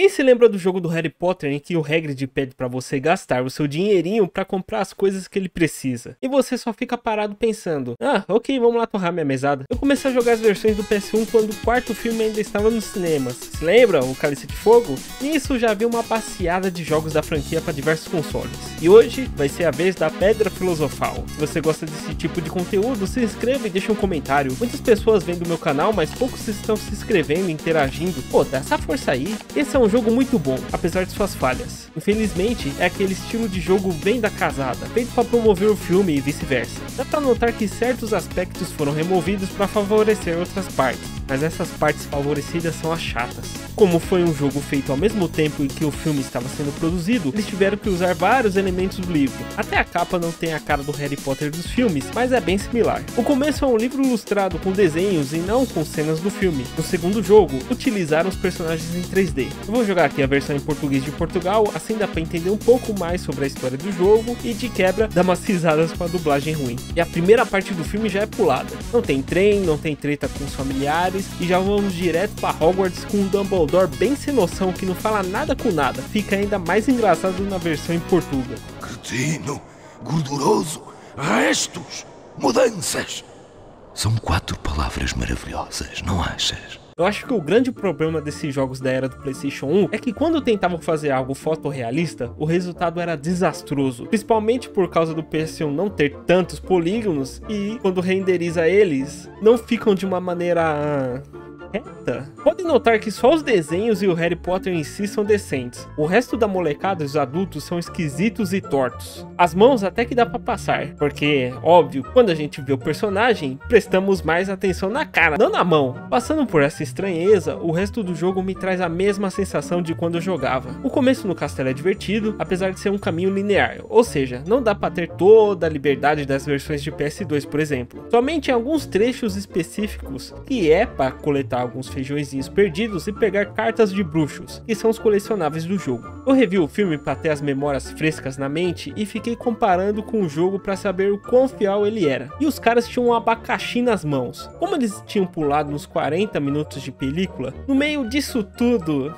Quem se lembra do jogo do Harry Potter em que o Hagrid pede pra você gastar o seu dinheirinho pra comprar as coisas que ele precisa? E você só fica parado pensando, ok, vamos lá torrar minha mesada. Eu comecei a jogar as versões do PS1 quando o quarto filme ainda estava nos cinemas. Se lembra? O Cálice de Fogo? Nisso já vi uma passeada de jogos da franquia para diversos consoles. E hoje vai ser a vez da Pedra Filosofal. Se você gosta desse tipo de conteúdo, se inscreva e deixa um comentário. Muitas pessoas vêm do meu canal, mas poucos estão se inscrevendo e interagindo. Pô, dá essa força aí. Esse é um jogo muito bom, apesar de suas falhas. Infelizmente, é aquele estilo de jogo bem da casada, feito para promover o filme e vice-versa. Dá pra notar que certos aspectos foram removidos para favorecer outras partes, mas essas partes favorecidas são as chatas. Como foi um jogo feito ao mesmo tempo em que o filme estava sendo produzido, eles tiveram que usar vários elementos do livro. Até a capa não tem a cara do Harry Potter dos filmes, mas é bem similar. O começo é um livro ilustrado com desenhos e não com cenas do filme. No segundo jogo, utilizaram os personagens em 3D. Eu vou jogar aqui a versão em português de Portugal, assim dá pra entender um pouco mais sobre a história do jogo e de quebra dá umas risadas com a dublagem ruim. E a primeira parte do filme já é pulada. Não tem trem, não tem treta com os familiares e já vamos direto pra Hogwarts com o Dumbledore bem sem noção que não fala nada com nada. Fica ainda mais engraçado na versão em português. Cretino, gorduroso, restos, mudanças. São 4 palavras maravilhosas, não achas? Eu acho que o grande problema desses jogos da era do PlayStation 1 é que quando tentavam fazer algo fotorrealista, o resultado era desastroso. Principalmente por causa do PS1 não ter tantos polígonos e quando renderiza eles, não ficam de uma maneira reta. Podem notar que só os desenhos e o Harry Potter em si são decentes. O resto da molecada e os adultos são esquisitos e tortos. As mãos até que dá pra passar, porque, óbvio, quando a gente vê o personagem, prestamos mais atenção na cara, não na mão. Passando por essa estranheza, o resto do jogo me traz a mesma sensação de quando eu jogava. O começo no castelo é divertido, apesar de ser um caminho linear, ou seja, não dá pra ter toda a liberdade das versões de PS2, por exemplo. Somente em alguns trechos específicos, que é pra coletar alguns feijõezinhos perdidos e pegar cartas de bruxos, que são os colecionáveis do jogo. Eu revi o filme para ter as memórias frescas na mente e fiquei comparando com o jogo para saber o quão fiel ele era. E os caras tinham um abacaxi nas mãos. Como eles tinham pulado nos 40 minutos de película, no meio disso tudo,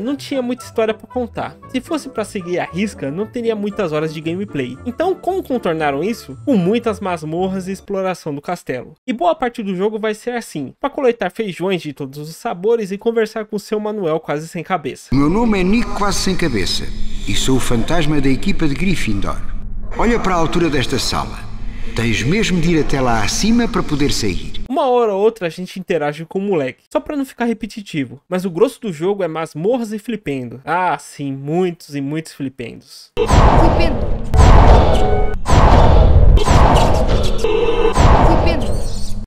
não tinha muita história pra contar. Se fosse pra seguir a risca, não teria muitas horas de gameplay. Então, como contornaram isso? Com muitas masmorras e exploração do castelo. E boa parte do jogo vai ser assim, pra coletar feijões de todos os sabores e conversar com seu Manuel quase sem cabeça. Meu nome é Nick quase sem cabeça e sou o fantasma da equipa de Gryffindor. Olha para a altura desta sala. Tens mesmo de ir até lá acima para poder sair. Uma hora ou outra a gente interage com o moleque, só pra não ficar repetitivo. Mas o grosso do jogo é masmorras e flipendo. Ah, sim, muitos e muitos flipendos.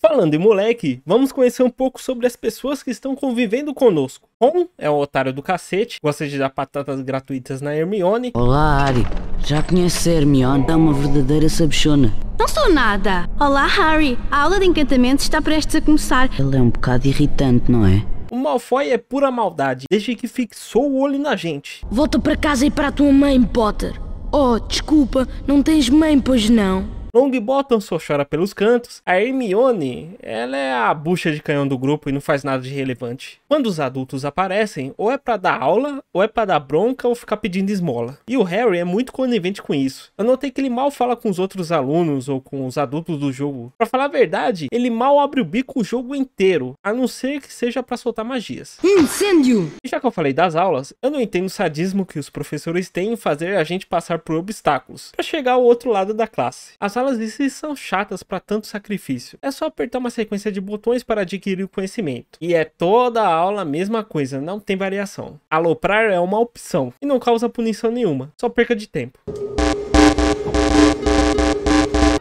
Falando em moleque, vamos conhecer um pouco sobre as pessoas que estão convivendo conosco. Ron é o otário do cacete, gosta de dar patatas gratuitas na Hermione. Olá, Harry. Já conheces a Hermione? É uma verdadeira sabichona. Não sou nada. Olá, Harry. A aula de encantamentos está prestes a começar. Ele é um bocado irritante, não é? O Malfoy é pura maldade, desde que fixou o olho na gente. Volta para casa e para a tua mãe, Potter. Oh, desculpa, não tens mãe, pois não? Longbottom só chora pelos cantos. A Hermione, ela é a bucha de canhão do grupo e não faz nada de relevante. Quando os adultos aparecem, ou é pra dar aula, ou é pra dar bronca ou ficar pedindo esmola. E o Harry é muito conivente com isso. Eu notei que ele mal fala com os outros alunos ou com os adultos do jogo. Pra falar a verdade, ele mal abre o bico o jogo inteiro, a não ser que seja pra soltar magias. Incêndio! E já que eu falei das aulas, eu não entendo o sadismo que os professores têm em fazer a gente passar por obstáculos pra chegar ao outro lado da classe. As aulas em si são chatas para tanto sacrifício. É só apertar uma sequência de botões para adquirir o conhecimento. E é toda a aula a mesma coisa, não tem variação. Aloprar é uma opção e não causa punição nenhuma, só perca de tempo.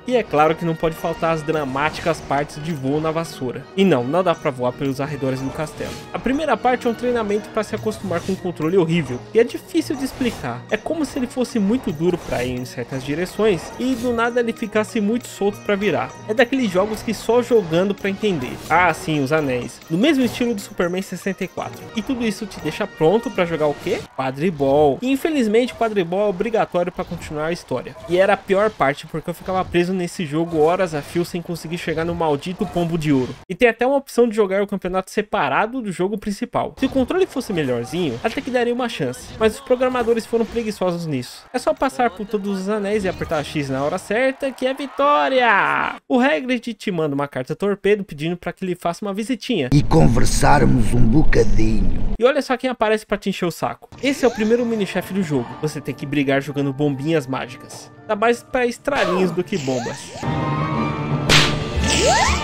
E é claro que não pode faltar as dramáticas partes de voo na vassoura. E não dá pra voar pelos arredores do castelo. A primeira parte é um treinamento para se acostumar com um controle horrível, e é difícil de explicar. É como se ele fosse muito duro para ir em certas direções, e do nada ele ficasse muito solto para virar. É daqueles jogos que só jogando para entender. Ah sim, os anéis. No mesmo estilo do Superman 64. E tudo isso te deixa pronto para jogar o quê? Quadribol. E infelizmente o quadribol é obrigatório para continuar a história. E era a pior parte porque eu ficava preso nesse jogo horas a fio sem conseguir chegar no maldito pombo de ouro. E tem até uma opção de jogar o campeonato separado do jogo principal. Se o controle fosse melhorzinho, até que daria uma chance, mas os programadores foram preguiçosos nisso. É só passar por todos os anéis e apertar X na hora certa que é vitória! O Hagrid te manda uma carta torpedo pedindo para que ele faça uma visitinha. E conversarmos um bocadinho. E olha só quem aparece para te encher o saco. Esse é o primeiro mini-chefe do jogo. Você tem que brigar jogando bombinhas mágicas. Dá mais pra estralinhos do que bombas.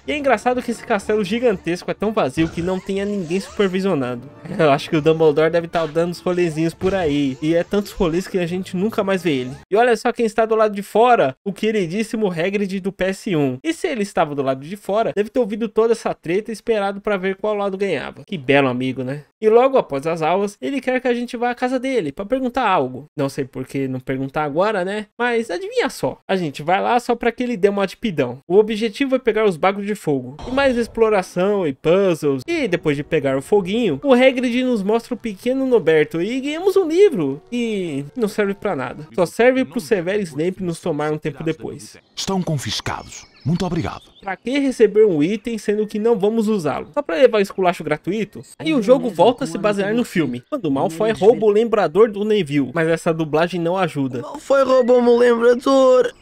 E é engraçado que esse castelo gigantesco é tão vazio que não tenha ninguém supervisionando. Eu acho que o Dumbledore deve estar dando uns rolezinhos por aí. E é tantos rolês que a gente nunca mais vê ele. E olha só quem está do lado de fora. O queridíssimo Hagrid do PS1. E se ele estava do lado de fora, deve ter ouvido toda essa treta e esperado para ver qual lado ganhava. Que belo amigo, né? E logo após as aulas, ele quer que a gente vá à casa dele para perguntar algo. Não sei por que não perguntar agora, né? Mas adivinha só. A gente vai lá só para que ele dê uma de pidão. O objetivo é pegar os bagos de fogo. E mais exploração e puzzles. E depois de pegar o foguinho, o Hagrid nos mostra o pequeno Noberto e ganhamos um livro. E não serve para nada. Só serve pro Severo Snape nos tomar um tempo depois. Estão confiscados. Muito obrigado. Pra que receber um item sendo que não vamos usá-lo? Só pra levar esculacho gratuito? Aí o jogo volta a se basear no filme, quando Malfoy rouba o lembrador do Neville, mas essa dublagem não ajuda. Malfoy roubou-me o lembrador.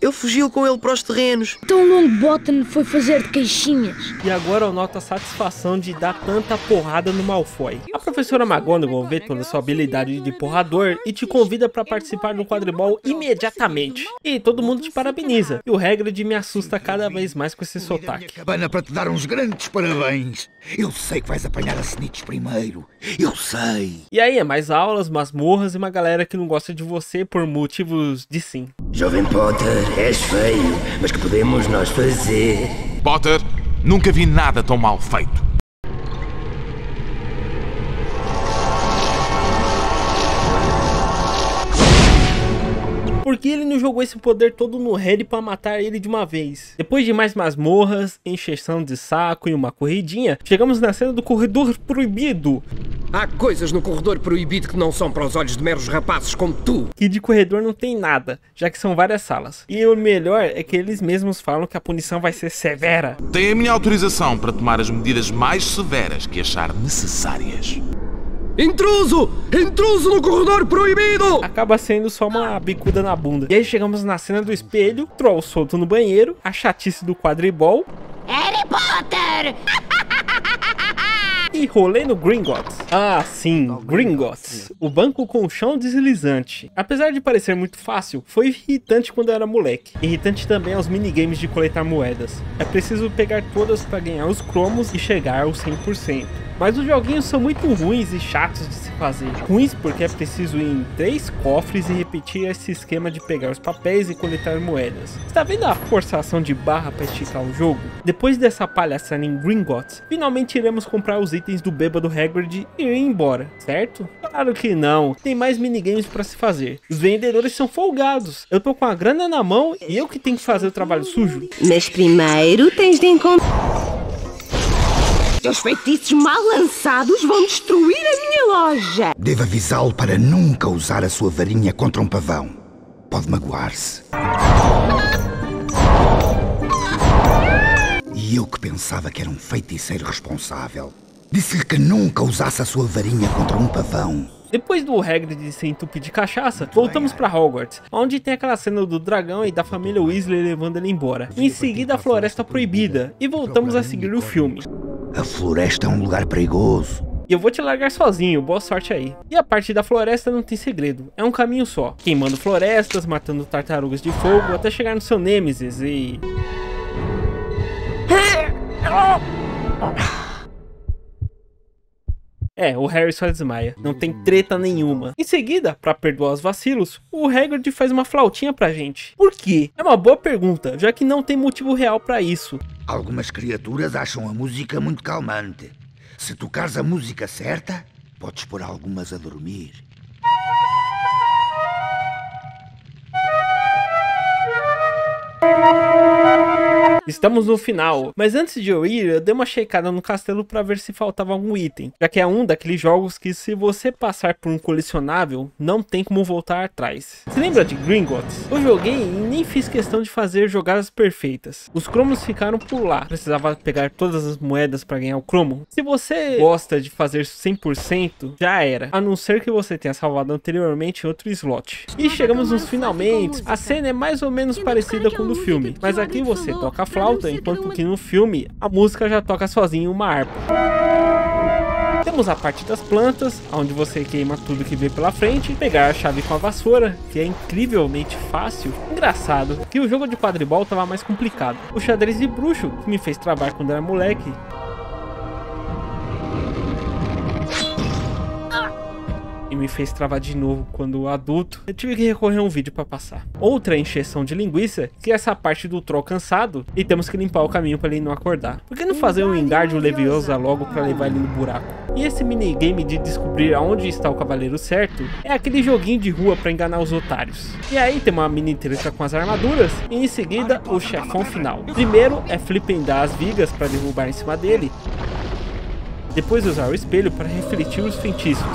Eu fugi com ele para os terrenos. Então Longbottom foi fazer de queixinhas. E agora eu noto a satisfação de dar tanta porrada no Malfoy. A professora McGonagall vê toda a sua habilidade de porrador e te convida para participar do quadribol imediatamente. E todo mundo te parabeniza. E o Hagrid me assusta cada vez mais com esse sotaque. Cabana para te dar uns grandes parabéns. Eu sei que vais apanhar a Snitch primeiro. Eu sei. E aí é mais aulas, masmorras e uma galera que não gosta de você por motivos de sim. Jovem Potter, és feio, mas que podemos nós fazer? Potter, nunca vi nada tão mal feito. Por que ele não jogou esse poder todo no Harry pra matar ele de uma vez? Depois de mais masmorras, encheção de saco e uma corridinha, chegamos na cena do corredor proibido. Há coisas no corredor proibido que não são para os olhos de meros rapazes como tu. Que de corredor não tem nada, já que são várias salas. E o melhor é que eles mesmos falam que a punição vai ser severa. Tem a minha autorização para tomar as medidas mais severas que achar necessárias. Intruso! Intruso no corredor proibido! Acaba sendo só uma bicuda na bunda. E aí chegamos na cena do espelho, troll solto no banheiro, a chatice do quadribol. Harry Potter! E rolê no Gringotts. Ah, sim, Gringotts. O banco com o chão deslizante. Apesar de parecer muito fácil, foi irritante quando eu era moleque. Irritante também aos minigames de coletar moedas. É preciso pegar todas para ganhar os cromos e chegar aos 100%. Mas os joguinhos são muito ruins e chatos de se fazer. Ruins porque é preciso ir em 3 cofres e repetir esse esquema de pegar os papéis e coletar moedas. Está vendo a forçação de barra para esticar o jogo? Depois dessa palhaçada em Gringotts, finalmente iremos comprar os itens do bêbado Hagrid e ir embora, certo? Claro que não, tem mais minigames para se fazer. Os vendedores são folgados. Eu tô com a grana na mão e eu que tenho que fazer o trabalho sujo. Mas primeiro tens de encontrar... Os feitiços mal lançados vão destruir a minha loja. Devo avisá-lo para nunca usar a sua varinha contra um pavão. Pode magoar-se. E eu que pensava que era um feiticeiro responsável. Disse-lhe que nunca usasse a sua varinha contra um pavão. Depois do Hagrid se entupir de cachaça, voltamos para Hogwarts, onde tem aquela cena do dragão e da família Weasley levando ele embora. Em seguida a Floresta Proibida, e voltamos a seguir o filme. A floresta é um lugar perigoso. E eu vou te largar sozinho, boa sorte aí. E a parte da floresta não tem segredo, é um caminho só. Queimando florestas, matando tartarugas de fogo, até chegar no seu Nêmesis e... o Harry só desmaia, não tem treta nenhuma. Em seguida, pra perdoar os vacilos, o Hagrid faz uma flautinha pra gente. Por quê? É uma boa pergunta, já que não tem motivo real pra isso. Algumas criaturas acham a música muito calmante. Se tocares a música certa, podes pôr algumas a dormir. Estamos no final, mas antes de eu ir, eu dei uma checada no castelo para ver se faltava algum item, já que é um daqueles jogos que se você passar por um colecionável, não tem como voltar atrás. Se lembra de Gringotts? Eu joguei e nem fiz questão de fazer jogadas perfeitas. Os cromos ficaram por lá, precisava pegar todas as moedas para ganhar o cromo. Se você gosta de fazer 100%, já era, a não ser que você tenha salvado anteriormente em outro slot. E chegamos nos finalmente. A cena é mais ou menos parecida com o do filme, mas aqui você toca a flauta, enquanto que no filme a música já toca sozinha em uma harpa. Temos a parte das plantas, onde você queima tudo que vê pela frente, pegar a chave com a vassoura, que é incrivelmente fácil. Engraçado que o jogo de quadribol tava mais complicado. O xadrez de bruxo, que me fez travar quando era moleque, e me fez travar de novo quando adulto, eu tive que recorrer a um vídeo para passar. Outra encheção de linguiça, que é essa parte do troll cansado, e temos que limpar o caminho para ele não acordar. Por que não fazer um Wingardium Leviosa logo para levar ele no buraco? E esse minigame de descobrir aonde está o cavaleiro certo, é aquele joguinho de rua para enganar os otários. E aí tem uma mini treta com as armaduras, e em seguida o chefão final. Primeiro é flipendar as vigas para derrubar em cima dele, depois usar o espelho para refletir os feitiços.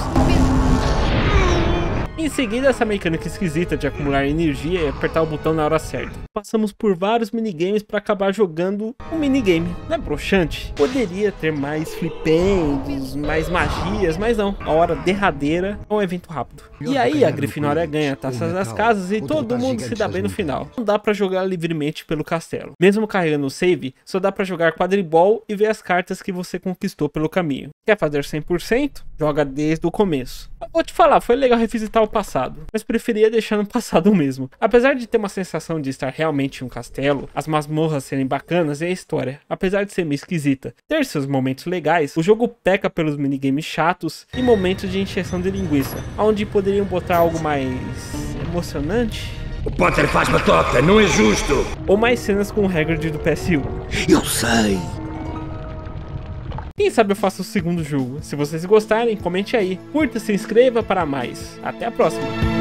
Em seguida, essa mecânica esquisita de acumular energia e apertar o botão na hora certa. Passamos por vários minigames para acabar jogando um minigame. Não é broxante? Poderia ter mais flipendos, mais magias, mas não. A hora derradeira é um evento rápido. E aí a Grifinória ganha taças das casas e todo mundo se dá bem no final. Não dá para jogar livremente pelo castelo. Mesmo carregando o save, só dá para jogar quadribol e ver as cartas que você conquistou pelo caminho. Quer fazer 100%? Joga desde o começo. Eu vou te falar, foi legal revisitar o passado, mas preferia deixar no passado mesmo. Apesar de ter uma sensação de estar realmente em um castelo, as masmorras serem bacanas e a história, apesar de ser meio esquisita, ter seus momentos legais, o jogo peca pelos minigames chatos e momentos de encheção de linguiça, onde poderiam botar algo mais emocionante. O Potter faz batota, não é justo! Ou mais cenas com o Hagrid do PS1. Eu sei! Quem sabe eu faço o segundo jogo. Se vocês gostarem, comente aí. Curta, se inscreva para mais. Até a próxima!